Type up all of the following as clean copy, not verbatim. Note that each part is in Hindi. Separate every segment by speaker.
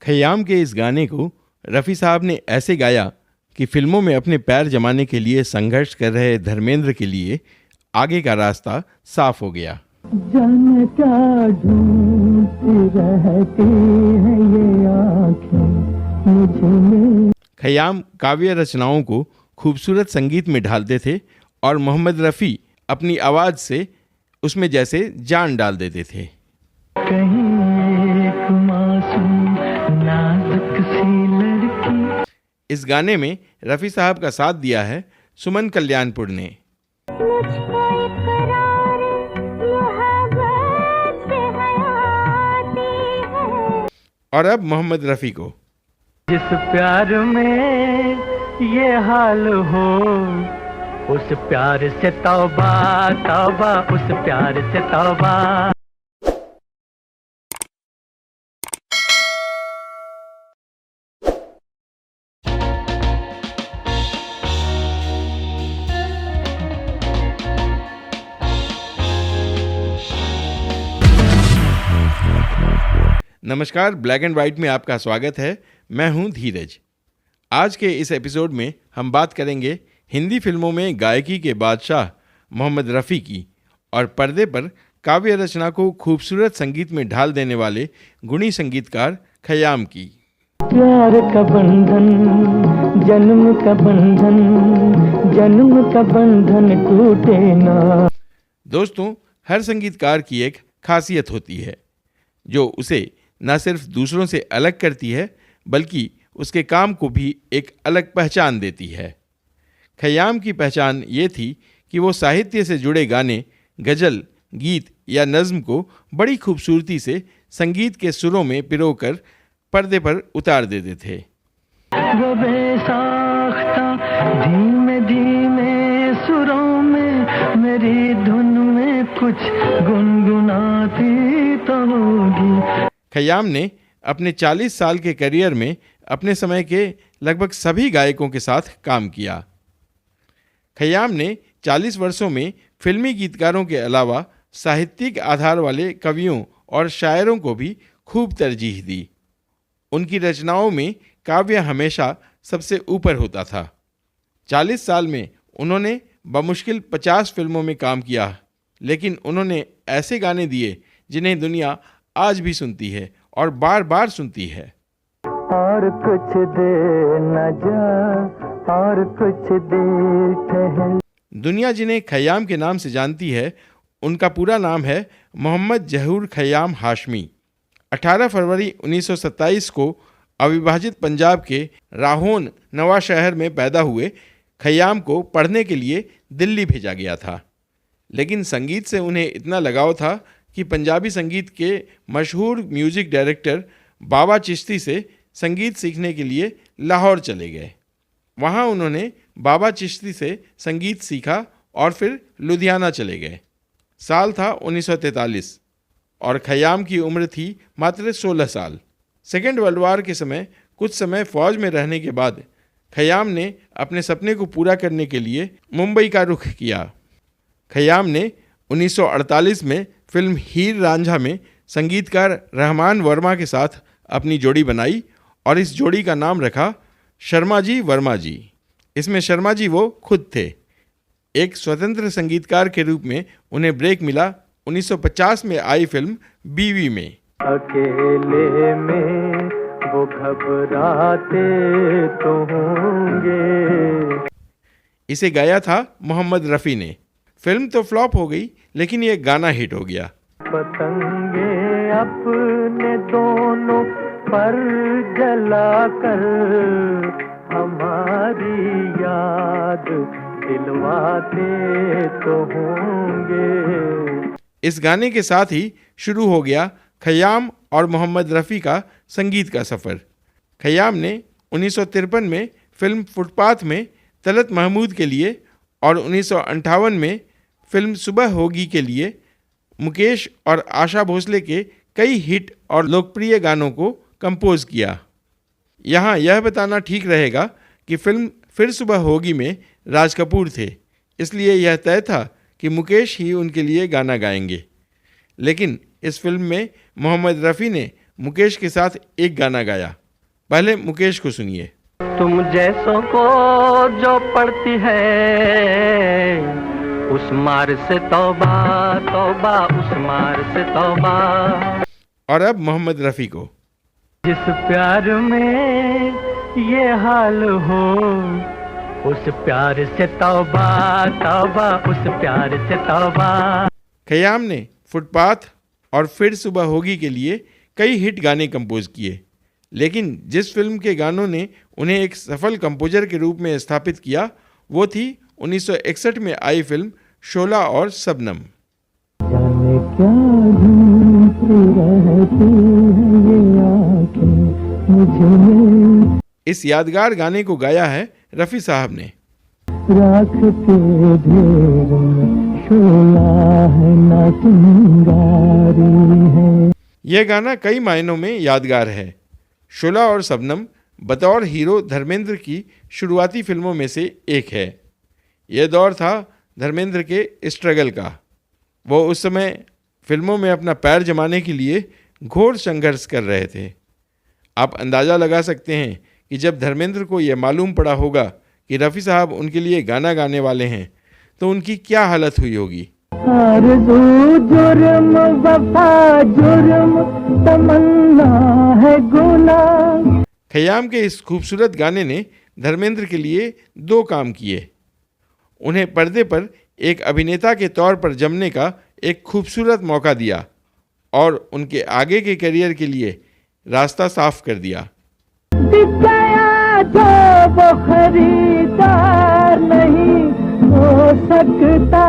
Speaker 1: खयाम के इस गाने को रफ़ी साहब ने ऐसे गाया कि फिल्मों में अपने पैर जमाने के लिए संघर्ष कर रहे धर्मेंद्र के लिए आगे का रास्ता साफ हो गया।
Speaker 2: जाने क्या ढूंढती रहती हैं ये आँखें मुझ में।
Speaker 1: खयाम काव्य रचनाओं को खूबसूरत संगीत में ढालते थे और मोहम्मद रफ़ी अपनी आवाज़ से उसमें जैसे जान डाल देते थे।
Speaker 2: कहीं एक मासूम नाजुक सी लड़की।
Speaker 1: इस गाने में रफ़ी साहब का साथ दिया है सुमन कल्याणपुर ने।
Speaker 3: मुझको इकरार मोहब्बत से हयाती है।
Speaker 1: और अब मोहम्मद रफ़ी को।
Speaker 2: जिस प्यार में ये हाल हो उस प्यार से तौबा तौबा, उस प्यार से तौबा।
Speaker 1: नमस्कार, ब्लैक एंड वाइट में आपका स्वागत है। मैं हूं धीरज। आज के इस एपिसोड में हम बात करेंगे हिंदी फिल्मों में गायकी के बादशाह मोहम्मद रफ़ी की और पर्दे पर काव्य रचना को खूबसूरत संगीत में ढाल देने वाले गुणी संगीतकार खयाम की।
Speaker 2: प्यार का बंधन जन्म का बंधन, जन्म का बंधन टूटे ना।
Speaker 1: दोस्तों, हर संगीतकार की एक खासियत होती है जो उसे न सिर्फ दूसरों से अलग करती है बल्कि उसके काम को भी एक अलग पहचान देती है। खयाम की पहचान ये थी कि वो साहित्य से जुड़े गाने, गज़ल, गीत या नज़्म को बड़ी खूबसूरती से संगीत के सुरों में पिरोकर पर्दे पर उतार देते थे।
Speaker 2: वो बेसाख्ता धीमे धीमे सुरों में मेरी धुन में कुछ गुनगुनाती तो होगी।
Speaker 1: खयाम ने अपने 40 साल के करियर में अपने समय के लगभग सभी गायकों के साथ काम किया। खयाम ने 40 वर्षों में फिल्मी गीतकारों के अलावा साहित्यिक आधार वाले कवियों और शायरों को भी खूब तरजीह दी। उनकी रचनाओं में काव्य हमेशा सबसे ऊपर होता था। 40 साल में उन्होंने बमुश्किल 50 फिल्मों में काम किया, लेकिन उन्होंने ऐसे गाने दिए जिन्हें दुनिया आज भी सुनती है और बार बार सुनती है।
Speaker 2: और कुछ देर न जा, और कुछ देर ठहर।
Speaker 1: दुनिया जिन्हें खयाम के नाम से जानती है उनका पूरा नाम है मोहम्मद जहूर खयाम हाशमी। 18 फरवरी 1927 को अविभाजित पंजाब के राहोन नवा शहर में पैदा हुए खयाम को पढ़ने के लिए दिल्ली भेजा गया था, लेकिन संगीत से उन्हें इतना लगाव था कि पंजाबी संगीत के मशहूर म्यूजिक डायरेक्टर बाबा चिश्ती से संगीत सीखने के लिए लाहौर चले गए। वहाँ उन्होंने बाबा चिश्ती से संगीत सीखा और फिर लुधियाना चले गए। साल था 1943 और खयाम की उम्र थी मात्र 16 साल। सेकेंड वर्ल्ड वॉर के समय कुछ समय फौज में रहने के बाद खयाम ने अपने सपने को पूरा करने के लिए मुंबई का रुख किया। खयाम ने 1948 में फिल्म हीर रांझा में संगीतकार रहमान वर्मा के साथ अपनी जोड़ी बनाई और इस जोड़ी का नाम रखा शर्मा जी वर्मा जी। इसमें शर्मा जी वो खुद थे। एक स्वतंत्र संगीतकार के रूप में उन्हें ब्रेक मिला 1950 में आई फिल्म बीवी में।
Speaker 2: अकेले में वो घबराते तो होंगे।
Speaker 1: इसे गाया था मोहम्मद रफ़ी ने। फिल्म तो फ्लॉप हो गई, लेकिन ये गाना हिट हो गया।
Speaker 2: पतंगे अपने दोनों पर जलाकर हमारी याद दिलवाते तो होंगे।
Speaker 1: इस गाने के साथ ही शुरू हो गया खयाम और मोहम्मद रफ़ी का संगीत का सफ़र। खयाम ने 1953 में फिल्म फुटपाथ में तलत महमूद के लिए और 1958 में फिल्म सुबह होगी के लिए मुकेश और आशा भोसले के कई हिट और लोकप्रिय गानों को कंपोज किया। यहाँ यह बताना ठीक रहेगा कि फिल्म फिर सुबह होगी में राज कपूर थे, इसलिए यह तय था कि मुकेश ही उनके लिए गाना गाएंगे। लेकिन इस फिल्म में मोहम्मद रफ़ी ने मुकेश के साथ एक गाना गाया। पहले मुकेश को सुनिए।
Speaker 2: तुम जैसों को जो पड़ती है उस मार से तौबा तौबा, उस मार से तौबा।
Speaker 1: और अब मोहम्मद रफ़ी को।
Speaker 2: जिस प्यार में ये हाल हो उस प्यार से तौबा तौबा, उस प्यार से तौबा।
Speaker 1: खयाम ने फुटपाथ और फिर सुबह होगी के लिए कई हिट गाने कंपोज किए, लेकिन जिस फिल्म के गानों ने उन्हें एक सफल कंपोजर के रूप में स्थापित किया वो थी 1961 में आई फिल्म शोला और शबनम।
Speaker 2: जाने क्या ढूंढती रहती हैं ये आँखें मुझ में।
Speaker 1: इस यादगार गाने को गाया है रफ़ी साहब ने।
Speaker 2: राख के ढेर में शोला है ना चिंगारी है।
Speaker 1: यह गाना कई मायनों में यादगार है। शोला और शबनम बतौर हीरो धर्मेंद्र की शुरुआती फिल्मों में से एक है। यह दौर था धर्मेंद्र के स्ट्रगल का। वो उस समय फिल्मों में अपना पैर जमाने के लिए घोर संघर्ष कर रहे थे। आप अंदाज़ा लगा सकते हैं कि जब धर्मेंद्र को यह मालूम पड़ा होगा कि रफ़ी साहब उनके लिए गाना गाने वाले हैं तो उनकी क्या हालत हुई होगी।
Speaker 2: जुर्म वफा जुर्म तमन्ना है गुनाह।
Speaker 1: खयाम के इस खूबसूरत गाने ने धर्मेंद्र के लिए दो काम किए। उन्हें पर्दे पर एक अभिनेता के तौर पर जमने का एक खूबसूरत मौका दिया और उनके आगे के करियर के लिए रास्ता साफ कर दिया।
Speaker 2: जो वो खरीदार नहीं हो सकता।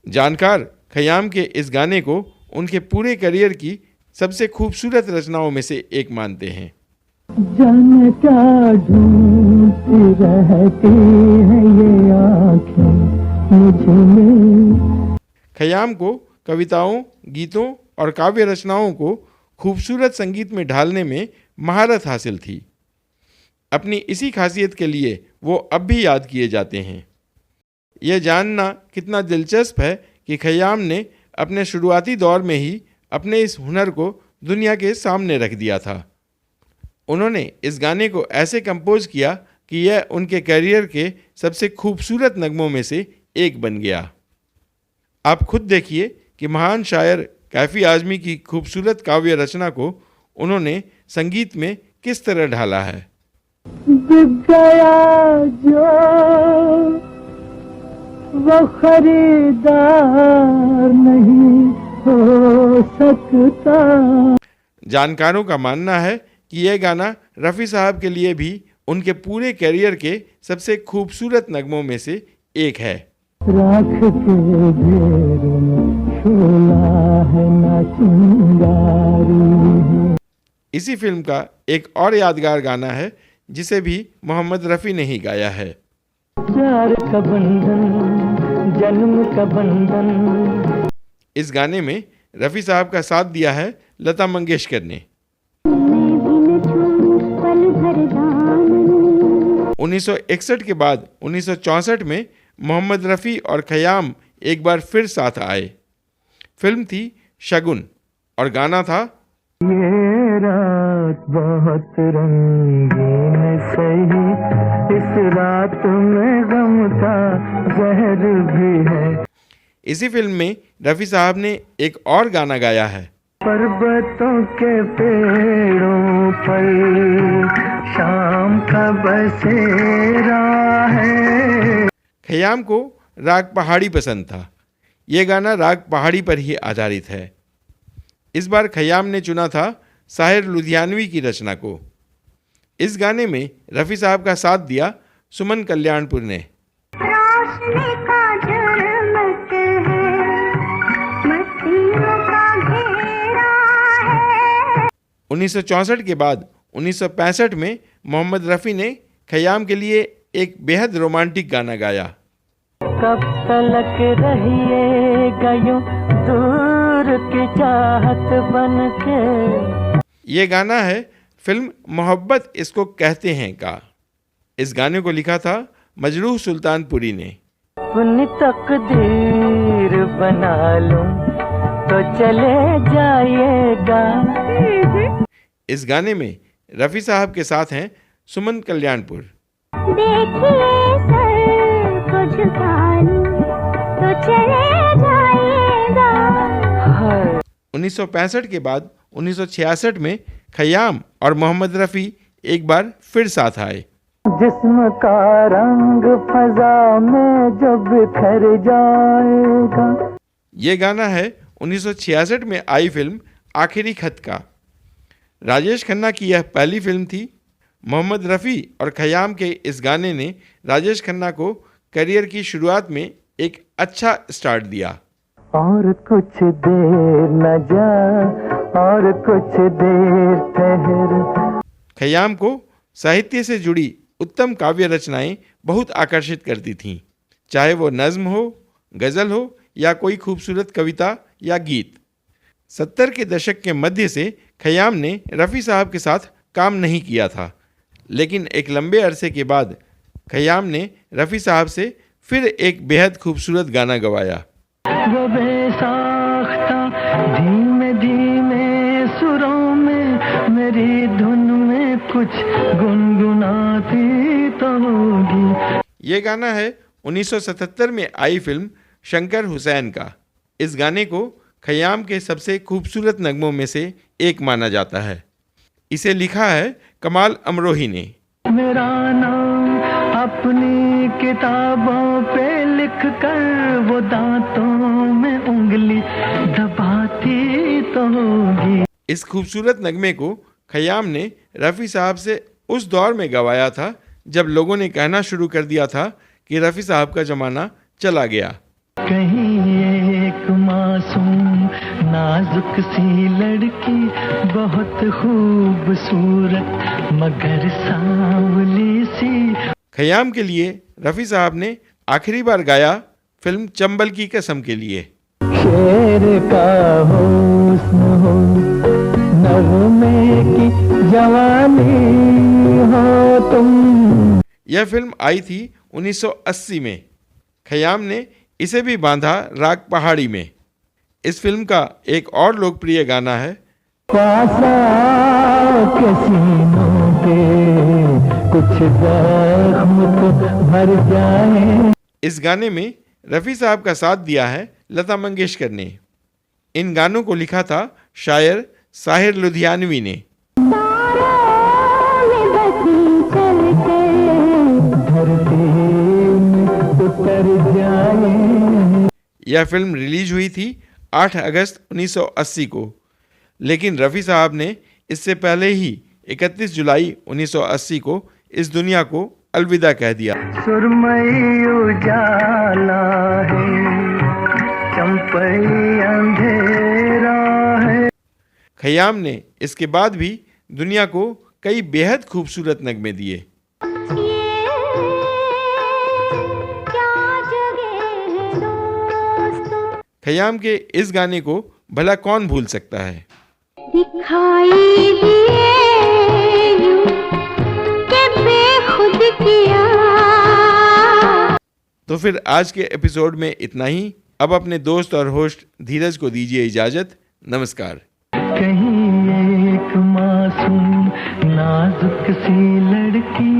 Speaker 1: जानकार खयाम के इस गाने को उनके पूरे करियर की सबसे खूबसूरत रचनाओं में से एक मानते हैं।
Speaker 2: जाने क्या ढूंढती रहती हैं ये आँखें मुझ में।
Speaker 1: खयाम को कविताओं, गीतों और काव्य रचनाओं को खूबसूरत संगीत में ढालने में महारत हासिल थी। अपनी इसी खासियत के लिए वो अब भी याद किए जाते हैं। यह जानना कितना दिलचस्प है कि खयाम ने अपने शुरुआती दौर में ही अपने इस हुनर को दुनिया के सामने रख दिया था। उन्होंने इस गाने को ऐसे कंपोज किया कि यह उनके करियर के सबसे खूबसूरत नगमों में से एक बन गया। आप खुद देखिए कि महान शायर कैफी आज़मी की खूबसूरत काव्य रचना को उन्होंने संगीत में किस तरह ढाला है।
Speaker 2: गया जो वो खरीदार नहीं हो सकता।
Speaker 1: जानकारों का मानना है कि यह गाना रफ़ी साहब के लिए भी उनके पूरे करियर के सबसे खूबसूरत नगमों में से एक है।
Speaker 2: राख के घेर में शोला है ना चिंगारी है।
Speaker 1: इसी फिल्म का एक और यादगार गाना है जिसे भी मोहम्मद रफ़ी ने ही गाया है।
Speaker 2: प्यार का बंधन जन्म का बंधन।
Speaker 1: इस गाने में रफ़ी साहब का साथ दिया है लता मंगेशकर ने। 1961 के बाद 1964 में मोहम्मद रफ़ी और खयाम एक बार फिर साथ आए। फिल्म थी शगुन और गाना था
Speaker 2: ये रात बहुत रंगीन सही, इस रात में गम का जहर भी है।
Speaker 1: इसी फिल्म में रफ़ी साहब ने एक और गाना गाया है।
Speaker 2: पर्वतों के पेड़ों पर शाम का बसेरा है।
Speaker 1: खयाम को राग पहाड़ी पसंद था। ये गाना राग पहाड़ी पर ही आधारित है। इस बार खयाम ने चुना था साहिर लुधियानवी की रचना को। इस गाने में रफ़ी साहब का साथ दिया सुमन कल्याणपुर ने। 1964 के बाद 1965 में मोहम्मद रफ़ी ने खयाम के लिए एक बेहद रोमांटिक गाना गाया।
Speaker 2: कब तलक रहिएगा यूं दूर की चाहत बनके।
Speaker 1: ये गाना है फिल्म मोहब्बत इसको कहते हैं का। इस गाने को लिखा था मजरूह सुल्तानपुरी ने।
Speaker 2: अपनी तकदीर बना लूं तो चले जाइएगा।
Speaker 1: इस गाने में रफ़ी साहब के साथ हैं सुमन कल्याणपुर।
Speaker 3: देखिए सर को झुका लूं तो चले जाएगा।
Speaker 1: 1965 के बाद 1966 में खयाम और मोहम्मद रफ़ी एक बार फिर साथ आए।
Speaker 2: जिस्म का रंग फजा में जब बिखर जाएगा।
Speaker 1: ये गाना है 1966 में आई फिल्म आखिरी खत का। राजेश खन्ना की यह पहली फिल्म थी। मोहम्मद रफ़ी और खयाम के इस गाने ने राजेश खन्ना को करियर की शुरुआत में एक अच्छा स्टार्ट दिया।
Speaker 2: और कुछ देर न जा और कुछ देर ठहर।
Speaker 1: खयाम को साहित्य से जुड़ी उत्तम काव्य रचनाएं बहुत आकर्षित करती थीं, चाहे वो नज़्म हो, गज़ल हो या कोई खूबसूरत कविता या गीत। 70 के दशक के मध्य से खयाम ने रफ़ी साहब के साथ काम नहीं किया था, लेकिन एक लंबे अरसे के बाद खयाम ने रफ़ी साहब से फिर एक बेहद खूबसूरत गाना गवाया।
Speaker 2: वो बेसाख्ता धीमे धीमे सुरों में मेरी धुन में कुछ गुनगुनाती तो होगी।
Speaker 1: ये गाना है 1977 में आई फिल्म शंकर हुसैन का। इस गाने को खयाम के सबसे खूबसूरत नगमों में से एक माना जाता है। इसे लिखा है कमाल अमरोही ने।
Speaker 2: मेरा नाम अपनी किताबों पे लिख कर वो दांतों में उंगली दबाती तो होगी।
Speaker 1: इस खूबसूरत नगमे को खयाम ने रफ़ी साहब से उस दौर में गवाया था जब लोगों ने कहना शुरू कर दिया था कि रफ़ी साहब का ज़माना चला गया।
Speaker 2: कहीं एक मासूम नाजुक सी लड़की बहुत खूबसूरत मगर सांवली सी।
Speaker 1: खयाम के लिए रफ़ी साहब ने आखिरी बार गाया फिल्म चंबल की कसम के लिए।
Speaker 2: शेर का हुस्न हो नगमे की जवानी हो तुम।
Speaker 1: यह फिल्म आई थी 1980 में। खयाम ने इसे भी बांधा राग पहाड़ी में। इस फिल्म का एक और लोकप्रिय गाना है
Speaker 2: पास आओ के सीनों पे कुछ जख्म तो भर जाए।
Speaker 1: इस गाने में रफ़ी साहब का साथ दिया है लता मंगेशकर ने। इन गानों को लिखा था शायर साहिर लुधियानवी ने।
Speaker 3: तारों में बसी चलते
Speaker 2: धरती में उतर जाए।
Speaker 1: यह फिल्म रिलीज हुई थी 8 अगस्त 1980 को, लेकिन रफ़ी साहब ने इससे पहले ही 31 जुलाई 1980 को इस दुनिया को अलविदा कह दिया।
Speaker 2: सुरमई उजाला है चंपई अंधेरा है।
Speaker 1: खयाम ने इसके बाद भी दुनिया को कई बेहद खूबसूरत नगमे दिए।
Speaker 3: ये क्या जगह है दोस्तों।
Speaker 1: खयाम के इस गाने को भला कौन भूल सकता है।
Speaker 3: दिखाई दिए यूं के बेखुद किया।
Speaker 1: तो फिर आज के एपिसोड में इतना ही। अब अपने दोस्त और होस्ट धीरज को दीजिए इजाजत। नमस्कार।
Speaker 2: कहीं एक मासूम नाजुक सी लड़की